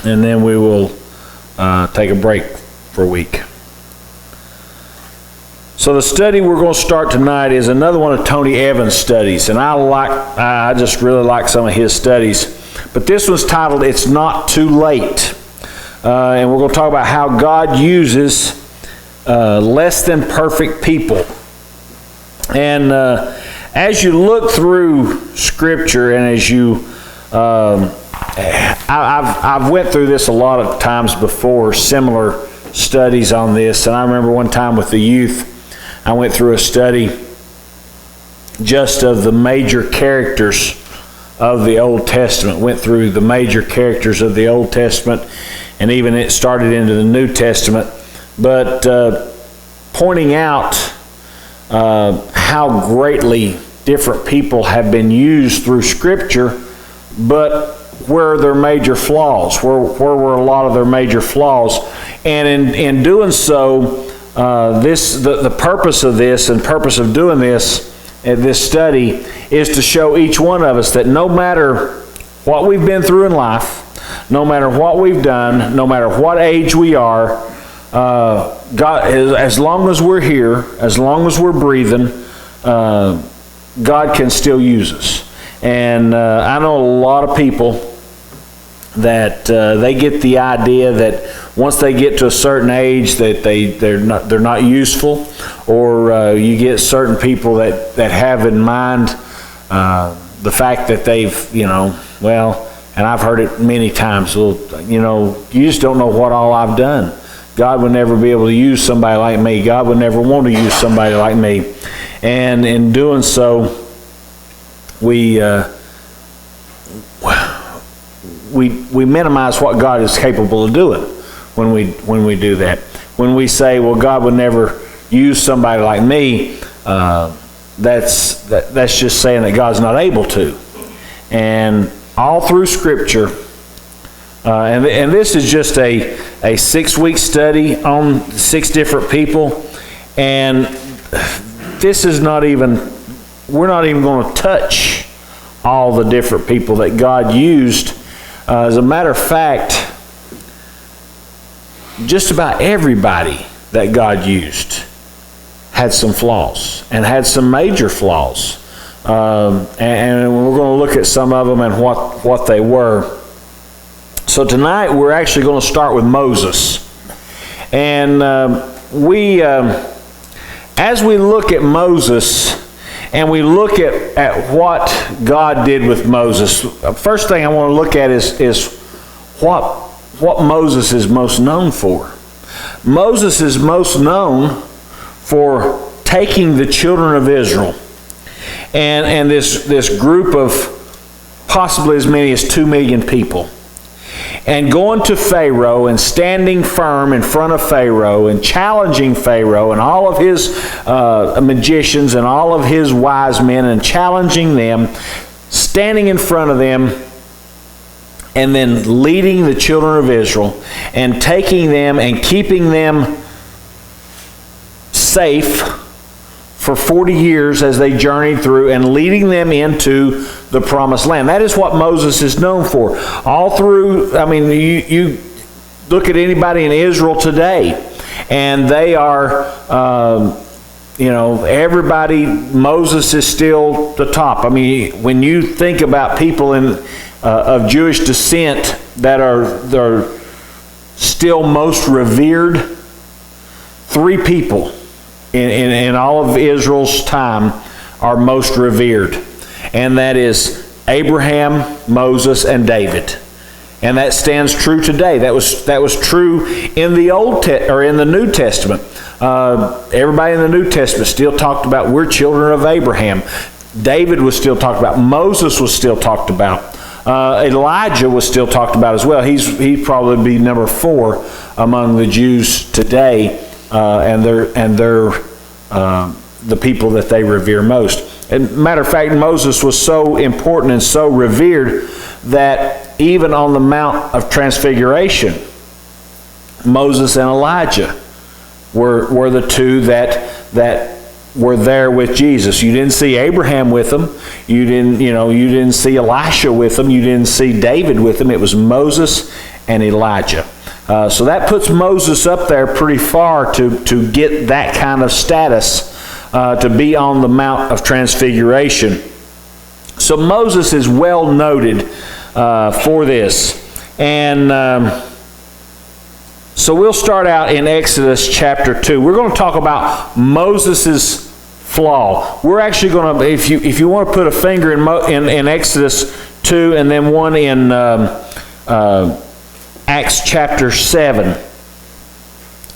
and then we will take a break for a week. So the study we're going to start tonight is another one of Tony Evans' studies, and I just really like some of his studies. But this one's titled "It's Not Too Late," and we're going to talk about how God uses less than perfect people. And as you look through Scripture, and as you, I've went through this a lot of times before, similar studies on this, and I remember one time with the youth, I went through a study just of the major characters of the Old Testament, went through the major characters of the Old Testament, and even it started into the New Testament, but pointing out how greatly different people have been used through Scripture, but where are their major flaws? Where were a lot of their major flaws? And in doing so, the purpose of this and purpose of doing this study is to show each one of us that no matter what we've been through in life, no matter what we've done, no matter what age we are, God, as long as we're here, as long as we're breathing, God can still use us. And I know a lot of people that they get the idea that once they get to a certain age that they're not useful, or you get certain people that have in mind the fact that they've, and I've heard it many times, well, you just don't know what all I've done. God would never be able to use somebody like me. God would never want to use somebody like me. And in doing so, we minimize what God is capable of doing when we do that. When we say, well, God would never use somebody like me, that's just saying that God's not able to. And all through Scripture, and this is just a 6-week study on 6 different people, and this is we're not even going to touch all the different people that God used. As a matter of fact, just about everybody that God used had some flaws, and had some major flaws. And we're going to look at some of them and what they were. So tonight we're actually going to start with Moses. And as we look at Moses, and we look at what God did with Moses, first thing I want to look at is what Moses is most known for. Moses is most known for taking the children of Israel and this group of possibly as many as 2 million people, and going to Pharaoh and standing firm in front of Pharaoh and challenging Pharaoh and all of his magicians and all of his wise men, and challenging them, standing in front of them, and then leading the children of Israel and taking them and keeping them safe for 40 years as they journeyed through, and leading them into the promised land. That is what Moses is known for. All through, you look at anybody in Israel today, and they are, everybody, Moses is still the top. When you think about people of Jewish descent that are still most revered, 3 people in all of Israel's time are most revered, and that is Abraham, Moses, and David. And that stands true today. That was true in the in the New Testament. Everybody in the New Testament still talked about, we're children of Abraham. David was still talked about. Moses was still talked about. Elijah was still talked about as well. He'd probably be number 4 among the Jews today, and they're the people that they revere most. And matter of fact, Moses was so important and so revered that even on the Mount of Transfiguration, Moses and Elijah were the 2 that were there with Jesus. You didn't see Abraham with them. You didn't see Elisha with them. You didn't see David with them. It was Moses and Elijah. So that puts Moses up there pretty far to get that kind of status, to be on the Mount of Transfiguration. So Moses is well noted for this. And so we'll start out in Exodus chapter 2. We're going to talk about Moses' flaw. We're actually going to, if you want to put a finger in Exodus 2 and then one in Acts chapter 7,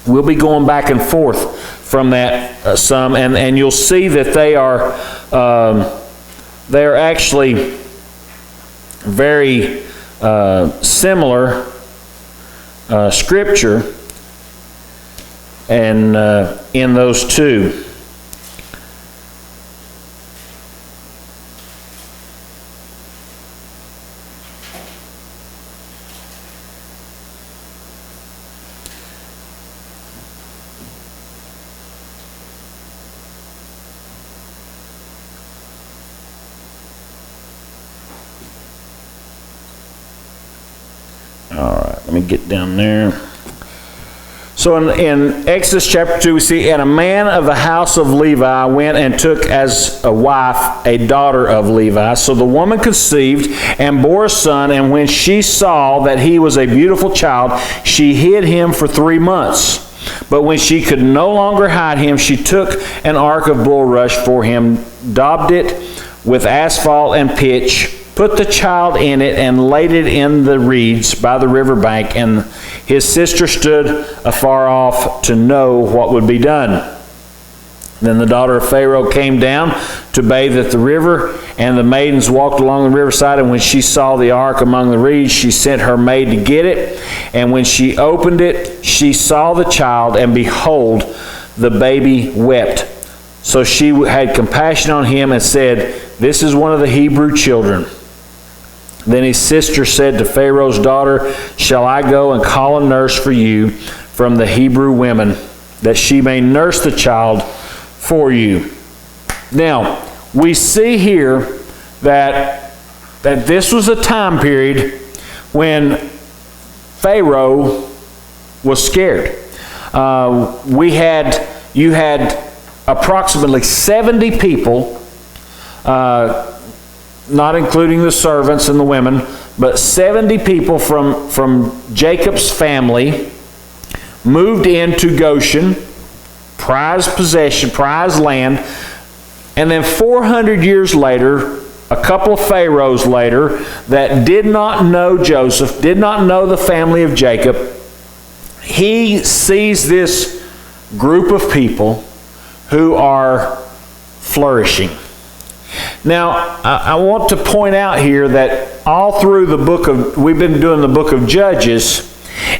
we'll be going back and forth from that some, and you'll see that they are actually very similar scripture, and in those two. Let me get down there. So in Exodus chapter 2, we see, and a man of the house of Levi went and took as a wife a daughter of Levi. So the woman conceived and bore a son, and when she saw that he was a beautiful child, she hid him for 3 months. But when she could no longer hide him, she took an ark of bulrush for him, daubed it with asphalt and pitch, put the child in it, and laid it in the reeds by the river bank. And his sister stood afar off to know what would be done. Then the daughter of Pharaoh came down to bathe at the river, and the maidens walked along the riverside. And when she saw the ark among the reeds, she sent her maid to get it. And when she opened it, she saw the child, and behold, the baby wept. So she had compassion on him and said, "This is one of the Hebrew children." Then his sister said to Pharaoh's daughter, "Shall I go and call a nurse for you from the Hebrew women, that she may nurse the child for you?" Now, we see here that this was a time period when Pharaoh was scared. You had approximately 70 people, not including the servants and the women, but 70 people from Jacob's family moved into Goshen, prized possession, prized land, and then 400 years later, a couple of pharaohs later, that did not know Joseph, did not know the family of Jacob, he sees this group of people who are flourishing. Now, I want to point out here that all through we've been doing the book of Judges,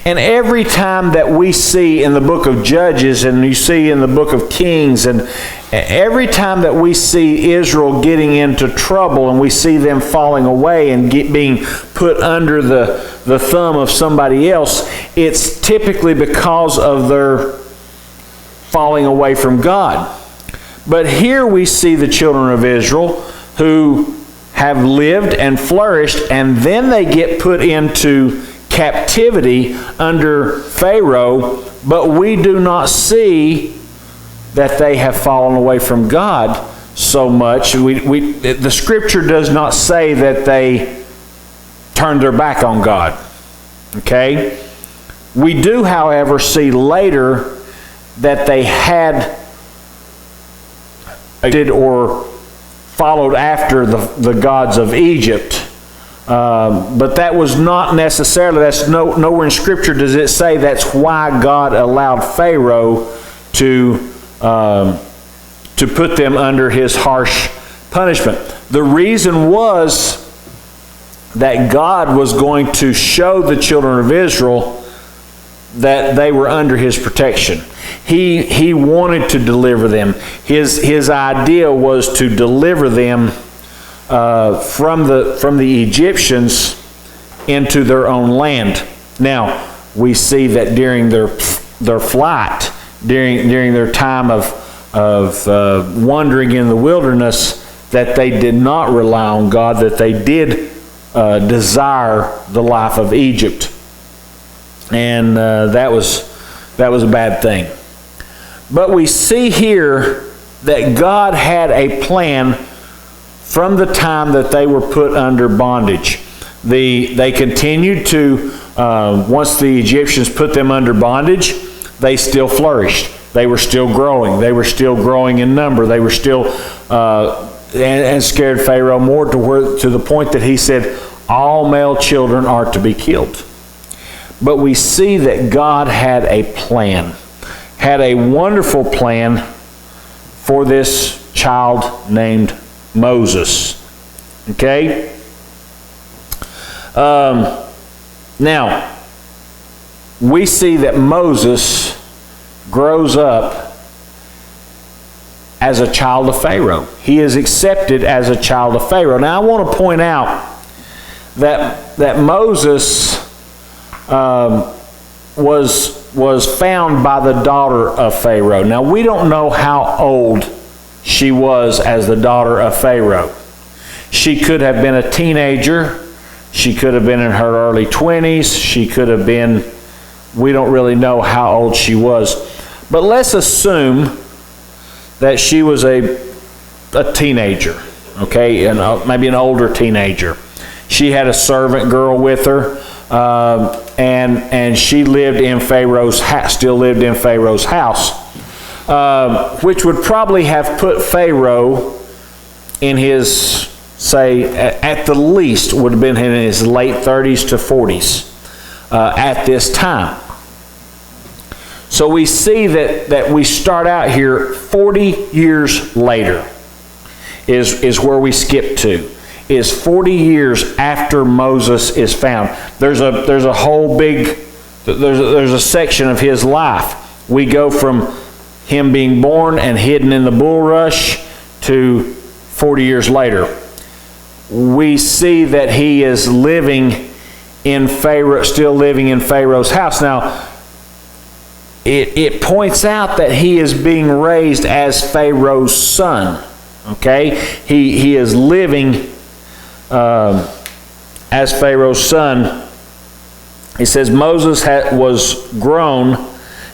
and every time that we see in the book of Judges, and you see in the book of Kings, and every time that we see Israel getting into trouble, and we see them falling away and being put under the thumb of somebody else, it's typically because of their falling away from God. But here we see the children of Israel who have lived and flourished, and then they get put into captivity under Pharaoh, but we do not see that they have fallen away from God so much. The scripture does not say that they turned their back on God. Okay? We do, however, see later that they had or followed after the gods of Egypt. But that was not necessarily, that's nowhere in Scripture does it say that's why God allowed Pharaoh to put them under his harsh punishment. The reason was that God was going to show the children of Israel that they were under his protection. He wanted to deliver them. His idea was to deliver them from the Egyptians into their own land. Now, we see that during their flight, during their time of wandering in the wilderness, that they did not rely on God, that they did desire the life of Egypt. And that was a bad thing. But we see here that God had a plan from the time that they were put under bondage. They continued to, once the Egyptians put them under bondage, they still flourished. They were still growing. They were still growing in number. They were still, and scared Pharaoh more to the point that he said, all male children are to be killed. But we see that God had a plan, had a wonderful plan for this child named Moses. Okay? Now, we see that Moses grows up as a child of Pharaoh. He is accepted as a child of Pharaoh. Now, I want to point out that Moses was found by the daughter of Pharaoh. Now, we don't know how old she was as the daughter of Pharaoh. She could have been a teenager. She could have been in her early 20s. She could have been, we don't really know how old she was. But let's assume that she was a teenager, okay, and maybe an older teenager. She had a servant girl with her, and she lived in Pharaoh's still lived in Pharaoh's house, which would probably have put Pharaoh in his, say, at the least would have been in his late 30s to 40s at this time. So we see that we start out here 40 years later is where we skip to. Is 40 years after Moses is found. There's a whole big, there's a section of his life. We go from him being born and hidden in the bulrush to 40 years later. We see that he is living in Pharaoh, still living in Pharaoh's house. Now, it points out that he is being raised as Pharaoh's son. Okay? He is living as Pharaoh's son. He says Moses was grown.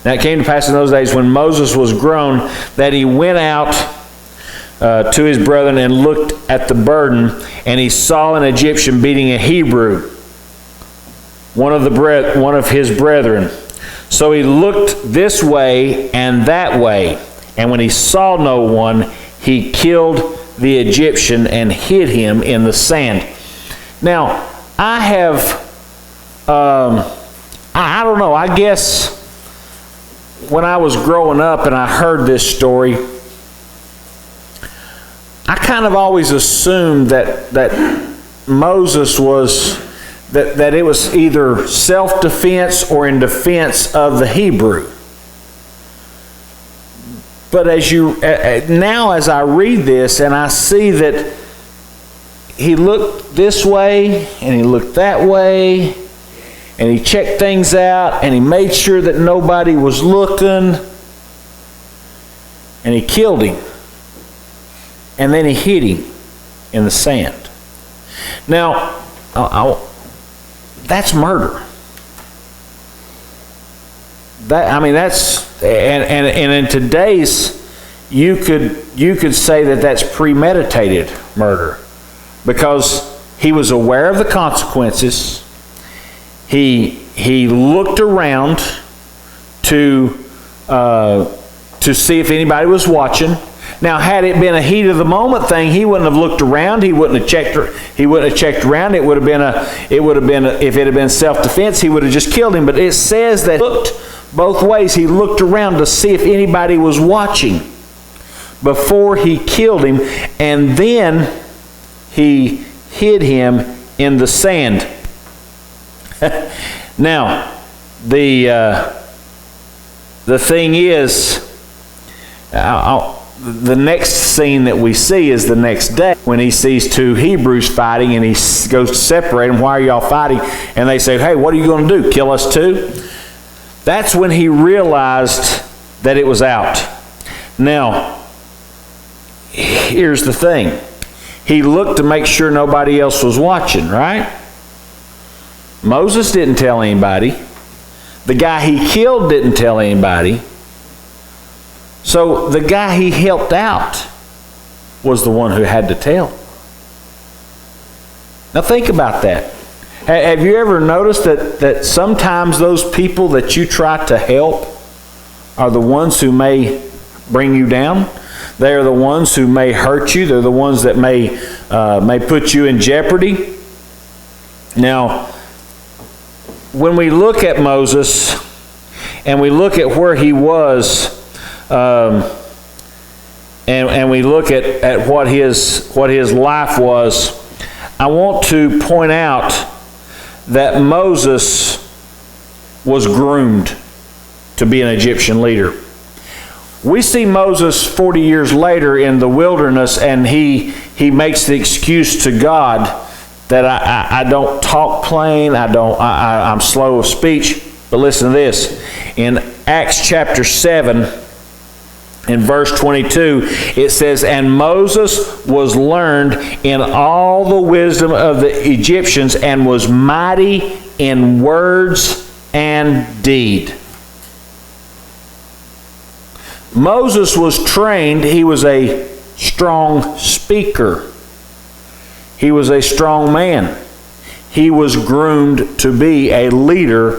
Now it came to pass in those days when Moses was grown that he went out to his brethren and looked at the burden, and he saw an Egyptian beating a Hebrew, one of his brethren. So he looked this way and that way, and when he saw no one, he killed the Egyptian and hid him in the sand. Now, I don't know, I guess when I was growing up and I heard this story, I kind of always assumed that Moses was, that it was either self-defense or in defense of the Hebrew. But now as I read this and I see that he looked this way and he looked that way and he checked things out and he made sure that nobody was looking and he killed him. And then he hid him in the sand. Now, that's murder. And in today's, you could say that that's premeditated murder, because he was aware of the consequences. He looked around to see if anybody was watching. Now, had it been a heat of the moment thing, he wouldn't have looked around. He wouldn't have checked. He wouldn't have checked around. It would have been if it had been self-defense, he would have just killed him. But it says that he looked both ways. He looked around to see if anybody was watching before he killed him, and then he hid him in the sand. Now, the thing is, the next scene that we see is the next day when he sees two Hebrews fighting, and he goes to separate them. Why are y'all fighting? And they say, hey, what are you going to do? Kill us too? That's when he realized that it was out. Now, here's the thing. He looked to make sure nobody else was watching, right? Moses didn't tell anybody. The guy he killed didn't tell anybody. So the guy he helped out was the one who had to tell. Now think about that. Have you ever noticed that sometimes those people that you try to help are the ones who may bring you down? They are the ones who may hurt you. They're the ones that may put you in jeopardy. Now, when we look at Moses and we look at where he was, and we look at what his life was, I want to point out that Moses was groomed to be an Egyptian leader. We see Moses 40 years later in the wilderness, and he makes the excuse to God that I don't talk plain, I'm slow of speech. But listen to this. In Acts chapter 7, in verse 22, it says, "And Moses was learned in all the wisdom of the Egyptians, and was mighty in words and deed." Moses was trained. He was a strong speaker. He was a strong man. He was groomed to be a leader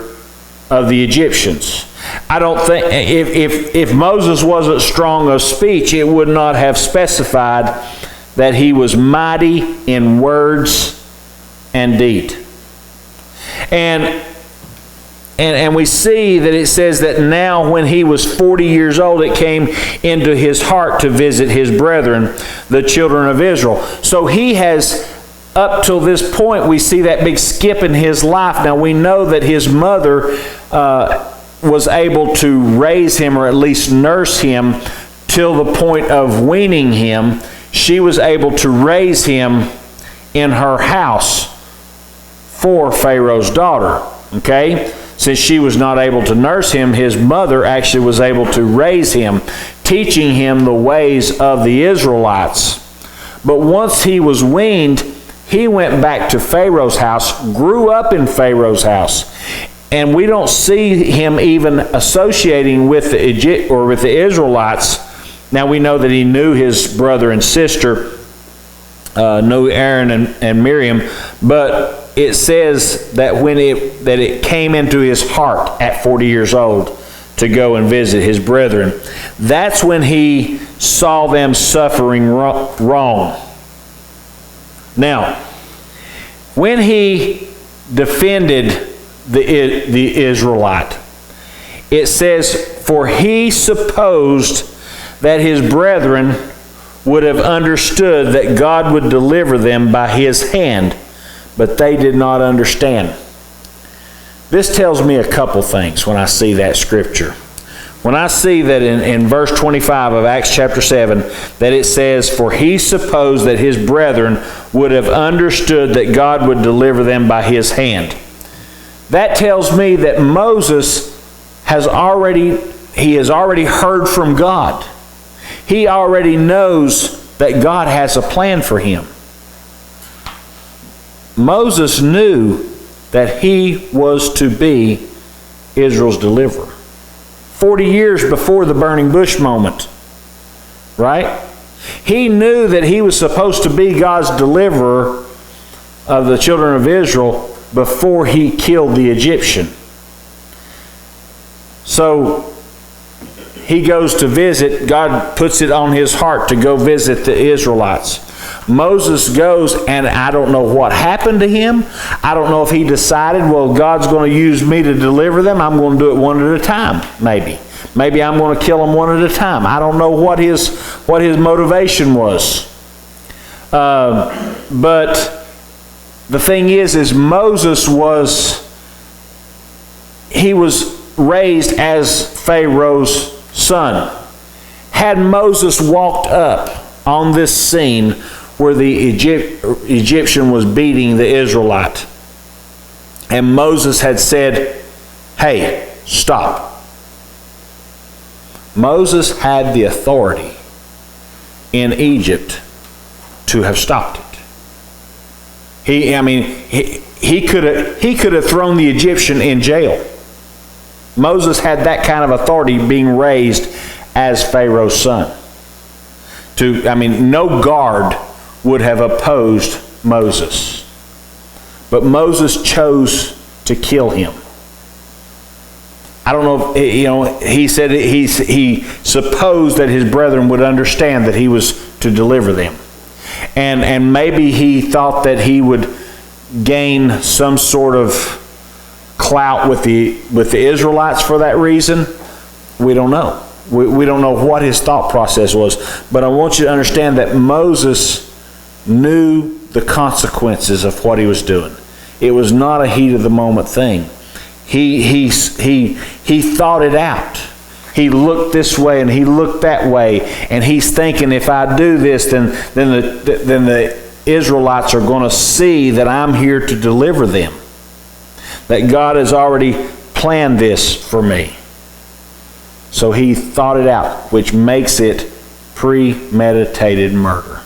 of the Egyptians. I don't think, if Moses wasn't strong of speech, it would not have specified that he was mighty in words and deed. And we see that it says that now when he was 40 years old, it came into his heart to visit his brethren, the children of Israel. So he has, up till this point, we see that big skip in his life. Now we know that his mother was able to raise him, or at least nurse him, till the point of weaning him. She was able to raise him in her house for Pharaoh's daughter. Okay? Since she was not able to nurse him, his mother actually was able to raise him, teaching him the ways of the Israelites. But once he was weaned, he went back to Pharaoh's house, grew up in Pharaoh's house. And we don't see him even associating with the Israelites. Now we know that he knew his brother and sister, knew Aaron and Miriam, but it says that it came into his heart at 40 years old to go and visit his brethren. That's when he saw them suffering wrong. Now, when he defended the Israelite, it says, "For he supposed that his brethren would have understood that God would deliver them by his hand, but they did not understand." This tells me a couple things when I see that scripture. When I see that in verse 25 of Acts chapter 7, that it says, "For he supposed that his brethren would have understood that God would deliver them by his hand." That tells me that Moses has already heard from God. He already knows that God has a plan for him. Moses knew that he was to be Israel's deliverer. 40 years before the burning bush moment, right? He knew that he was supposed to be God's deliverer of the children of Israel before he killed the Egyptian. So he goes to visit. God puts it on his heart to go visit the Israelites. Moses goes, and I don't know what happened to him. I don't know if he decided, well, God's going to use me to deliver them. I'm going to do it one at a time, maybe. Maybe I'm going to kill them one at a time. I don't know what his motivation was. But the thing is Moses was raised as Pharaoh's son. Had Moses walked up on this scene where the Egyptian was beating the Israelite, and Moses had said, "Hey, stop." Moses had the authority in Egypt to have stopped it. He could have thrown the Egyptian in jail. Moses had that kind of authority being raised as Pharaoh's son. No guard would have opposed Moses. But Moses chose to kill him. I don't know if, he said he supposed that his brethren would understand that he was to deliver them. And maybe he thought that he would gain some sort of clout with the Israelites for that reason. We don't know. We don't know what his thought process was. But I want you to understand that Moses knew the consequences of what he was doing. It was not a heat of the moment thing. He thought it out. He looked this way and he looked that way, and he's thinking, if I do this, then the Israelites are going to see that I'm here to deliver them. That God has already planned this for me. So he thought it out, which makes it premeditated murder.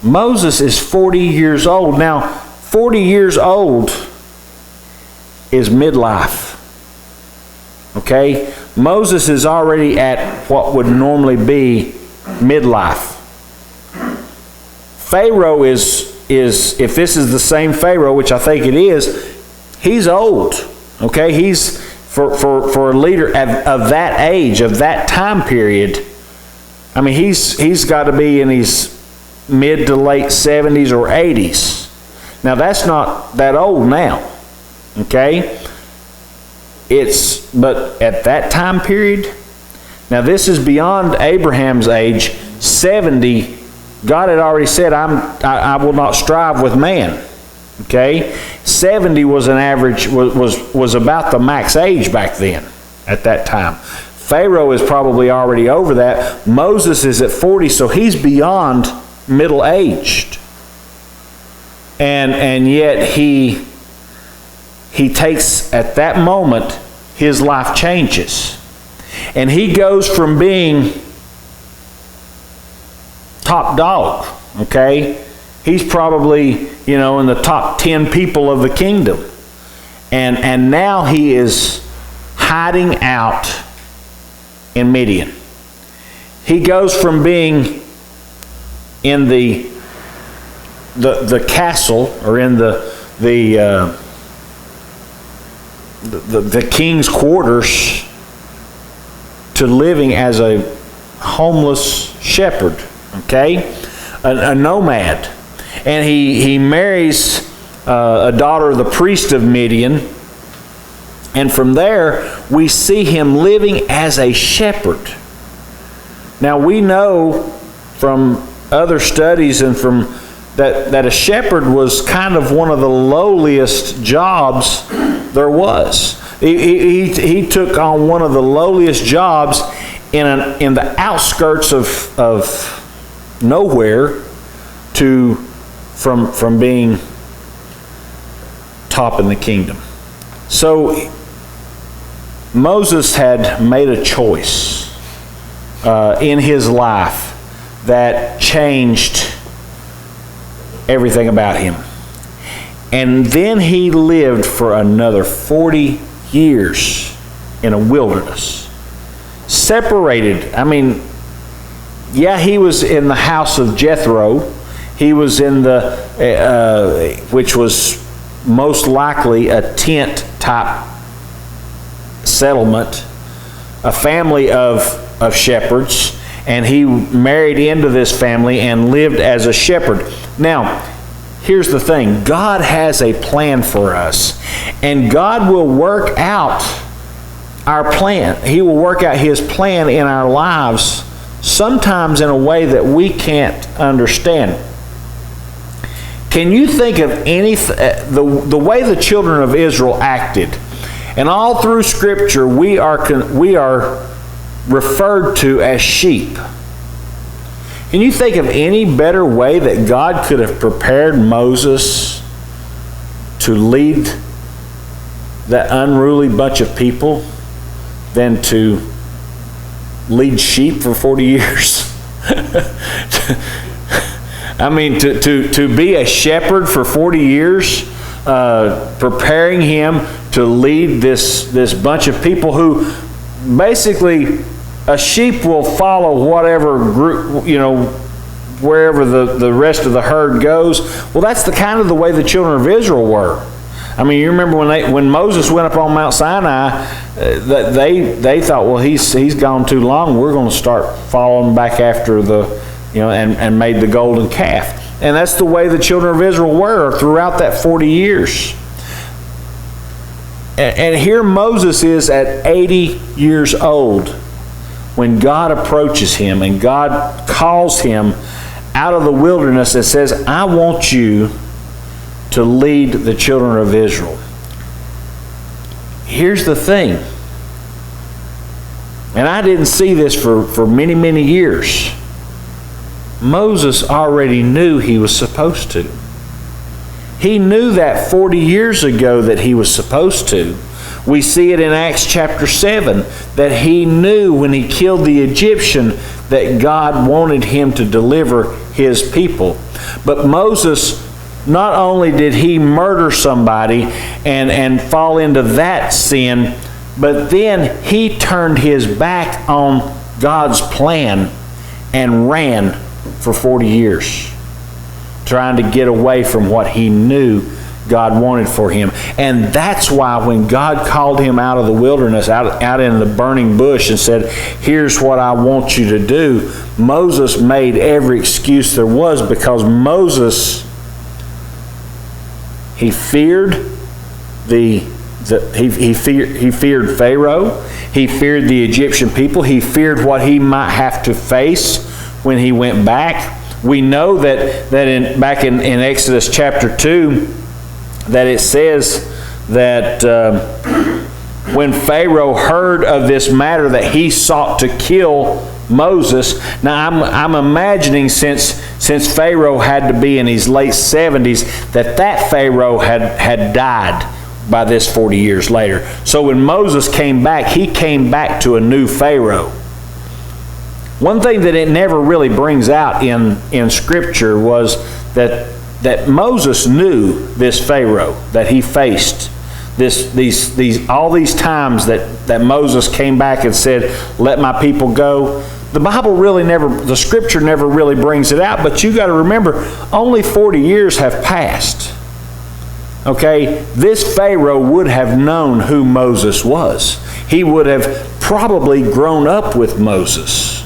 Moses is 40 years old. Now, 40 years old is midlife. Okay? Moses is already at what would normally be midlife. Pharaoh is if this is the same Pharaoh, which I think it is, he's old. Okay? He's for a leader of that age, of that time period. I mean, he's got to be in his mid to late 70s or 80s. Now, that's not that old now. Okay? But at that time period, now this is beyond Abraham's age. 70, God had already said, I will not strive with man. Okay? 70 was an average, was about the max age back then, at that time. Pharaoh is probably already over that. Moses is at 40, so he's beyond middle-aged. And yet he takes, at that moment, his life changes. And he goes from being top dog, okay? He's probably, in the top 10 people of the kingdom. And now he is hiding out in Midian. He goes from being in the castle, or in the king's quarters, to living as a homeless shepherd, okay? A nomad. And he marries a daughter of the priest of Midian. And from there, we see him living as a shepherd. Now, we know from other studies and from that a shepherd was kind of one of the lowliest jobs there was. He took on one of the lowliest jobs in the outskirts of nowhere from being top in the kingdom. So Moses had made a choice in his life that changed everything about him. And then he lived for another 40 years in a wilderness. Separated. I mean, yeah, he was in the house of Jethro. He was in which was most likely a tent type settlement, a family of shepherds, and he married into this family and lived as a shepherd. Now, here's the thing. God has a plan for us, and God will work out our plan. He will work out His plan in our lives, sometimes in a way that we can't understand. Can you think of the way the children of Israel acted? And all through Scripture, we are referred to as sheep. Can you think of any better way that God could have prepared Moses to lead that unruly bunch of people than to lead sheep for 40 years? I mean, to be a shepherd for 40 years, preparing him to lead this bunch of people who basically, a sheep will follow whatever group, wherever the rest of the herd goes. Well, that's the kind of the way the children of Israel were. I mean, you remember when Moses went up on Mount Sinai, they thought, well, he's gone too long. We're going to start following back after and made the golden calf. And that's the way the children of Israel were throughout that 40 years. And here Moses is at 80 years old when God approaches him and God calls him out of the wilderness and says, I want you to lead the children of Israel. Here's the thing, and I didn't see this for many, many years. Moses already knew he was supposed to. He knew that 40 years ago that he was supposed to. We see it in Acts chapter 7, that he knew when he killed the Egyptian that God wanted him to deliver his people. But Moses, not only did he murder somebody and fall into that sin, but then he turned his back on God's plan and ran for 40 years, trying to get away from what he knew God wanted for him. And that's why when God called him out of the wilderness, out in the burning bush and said, here's what I want you to do, Moses made every excuse there was, because Moses, he feared he feared Pharaoh. He feared the Egyptian people. He feared what he might have to face when he went back. We know that back in Exodus chapter 2, that it says that when Pharaoh heard of this matter, that he sought to kill Moses. Now I'm imagining since Pharaoh had to be in his late 70s, that Pharaoh had died by this 40 years later. So when Moses came back, he came back to a new Pharaoh. One thing that it never really brings out in Scripture was that Moses knew this Pharaoh that he faced. All these times that Moses came back and said, let my people go. The Scripture never really brings it out, but you got to remember, only 40 years have passed. Okay, this Pharaoh would have known who Moses was. He would have probably grown up with Moses.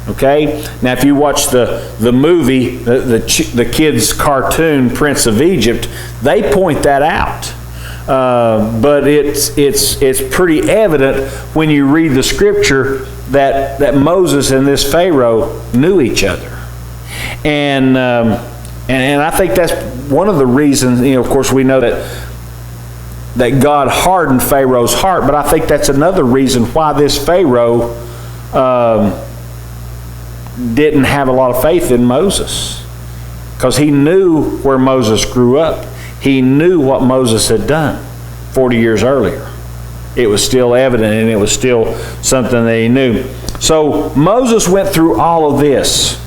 Okay, now if you watch the movie, the kids' cartoon Prince of Egypt, they point that out. But it's pretty evident when you read the Scripture that Moses and this Pharaoh knew each other, and I think that's one of the reasons. Of course, we know that God hardened Pharaoh's heart, but I think that's another reason why this Pharaoh didn't have a lot of faith in Moses, because he knew where Moses grew up. He knew what Moses had done 40 years earlier. It was still evident, and it was still something that he knew. So Moses went through all of this.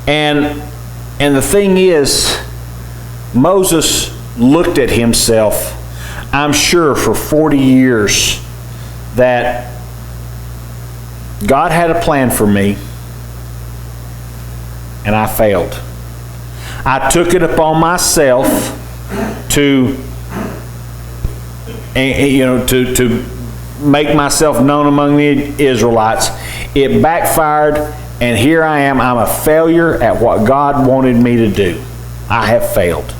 And the thing is, Moses looked at himself, I'm sure for 40 years, that God had a plan for me, and I failed. I took it upon myself to make myself known among the Israelites. It backfired, and here I am. I'm a failure at what God wanted me to do. I have failed.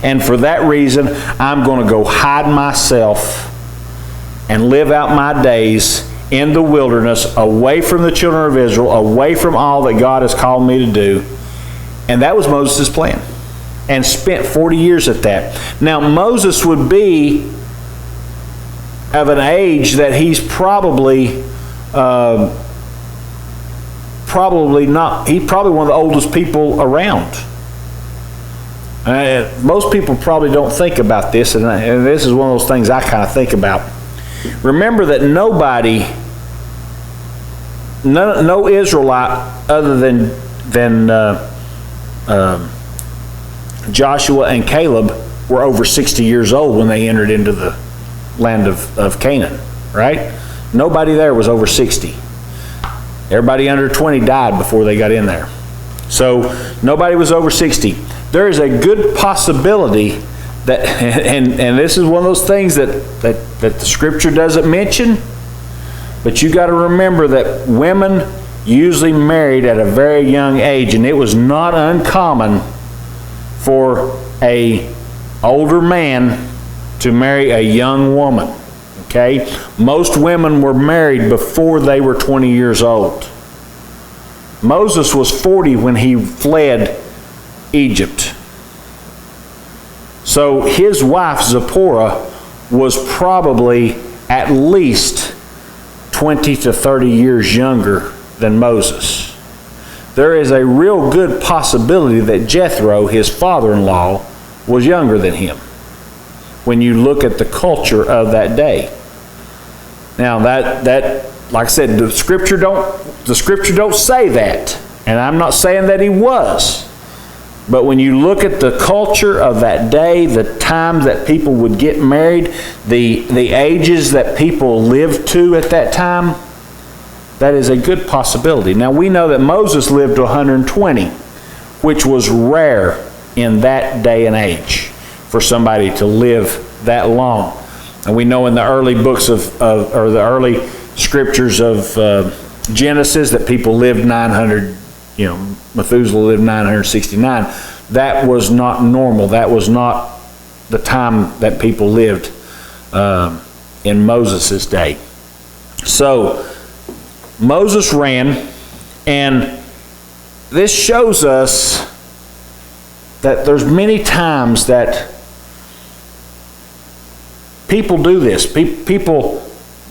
And for that reason, I'm going to go hide myself and live out my days in the wilderness, away from the children of Israel, away from all that God has called me to do. And that was Moses' plan. And spent 40 years at that. Now, Moses would be of an age that he's probably one of the oldest people around. Most people probably don't think about this, and this is one of those things I kind of think about. Remember that no Israelite other than Joshua and Caleb were over 60 years old when they entered into the land of Canaan, right? Nobody there was over 60. Everybody under 20 died before they got in there. So nobody was over 60. There is a good possibility that, and this is one of those things that the scripture doesn't mention, but you got to remember that women usually married at a very young age, and it was not uncommon for a older man to marry a young woman. Okay? Most women were married before they were 20 years old. Moses was 40 when he fled Egypt. So his wife Zipporah was probably at least 20 to 30 years younger than Moses. There is a real good possibility that Jethro, his father-in-law, was younger than him when you look at the culture of that day. Now that like I said, the scripture don't say that, and I'm not saying that he was. But when you look at the culture of that day, the times that people would get married, the ages that people lived to at that time, that is a good possibility. Now we know that Moses lived to 120, which was rare in that day and age for somebody to live that long. And we know in the early books or the early scriptures of Genesis that people lived 900, Methuselah lived 969. That was not normal. That was not the time that people lived in Moses' day. So Moses ran, and this shows us that there's many times that people do this. People,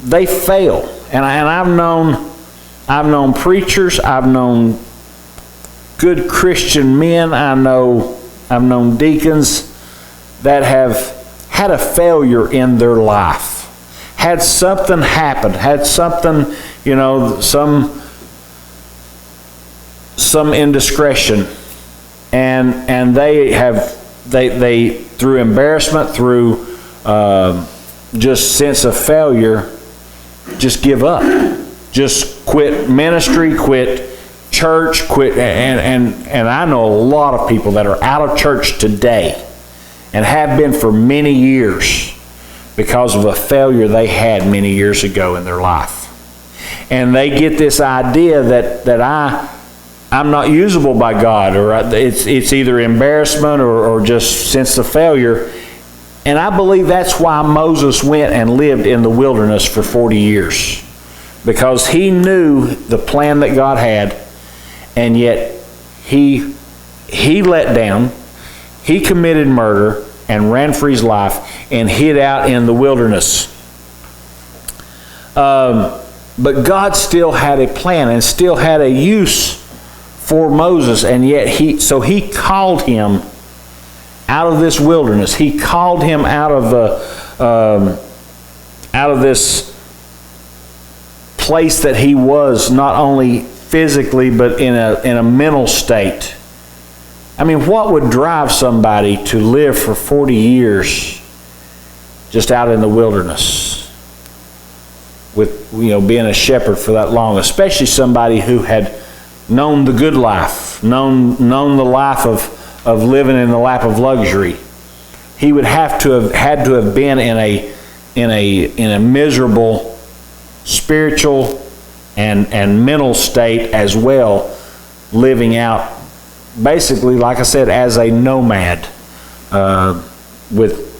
they fail. And I've known preachers, I've known good Christian men, I've known deacons that have had a failure in their life. Had something happen, had something, some indiscretion. And they through embarrassment, through just sense of failure, just give up. Just quit ministry, quit church, quit. And I know a lot of people that are out of church today and have been for many years because of a failure they had many years ago in their life. And they get this idea that I'm not usable by God, or it's either embarrassment or just sense of failure. And I believe that's why Moses went and lived in the wilderness for 40 years. Because he knew the plan that God had, and yet he let down, he committed murder and ran for his life and hid out in the wilderness. But God still had a plan and still had a use for Moses, and yet he called him out of this wilderness. He called him out of this place that he was, not only physically but in a mental state. I mean, what would drive somebody to live for 40 years just out in the wilderness with being a shepherd for that long, especially somebody who had known the good life, known the life of living in the lap of luxury. He would had to have been in a miserable spiritual and mental state as well, living out basically, like I said, as a nomad with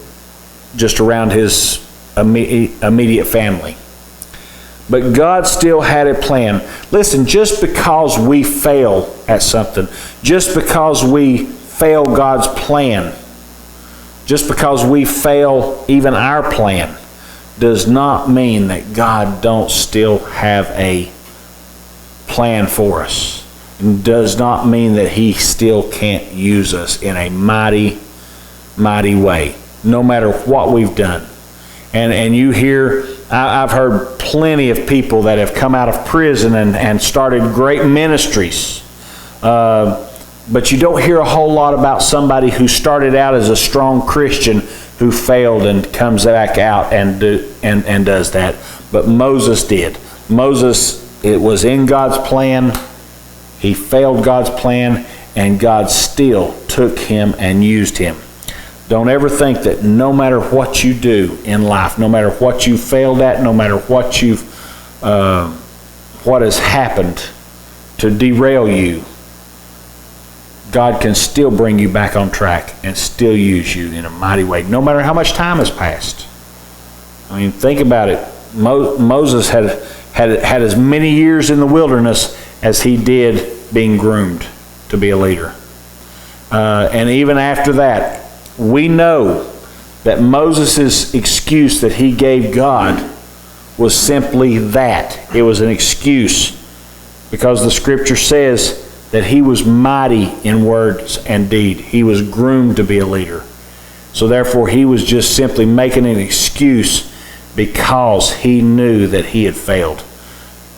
just around his immediate family. But God still had a plan. Listen, just because we fail at something, just because we fail God's plan, just because we fail even our plan, does not mean that God don't still have a plan for us. It does not mean that He still can't use us in a mighty, mighty way, no matter what we've done. And you hear, I've heard plenty of people that have come out of prison and started great ministries. But you don't hear a whole lot about somebody who started out as a strong Christian who failed and comes back out and does that. But Moses did. Moses, it was in God's plan. He failed God's plan, and God still took him and used him. Don't ever think that no matter what you do in life, no matter what you failed at, no matter what what has happened to derail you, God can still bring you back on track and still use you in a mighty way, no matter how much time has passed. I mean, think about it. Moses had as many years in the wilderness as he did being groomed to be a leader. And even after that, we know that Moses' excuse that he gave God was simply that. It was an excuse because the scripture says that he was mighty in words and deed. He was groomed to be a leader. So therefore, he was just simply making an excuse because he knew that he had failed.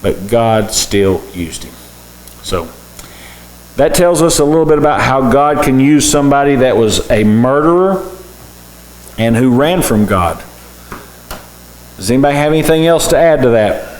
But God still used him. So that tells us a little bit about how God can use somebody that was a murderer and who ran from God. Does anybody have anything else to add to that?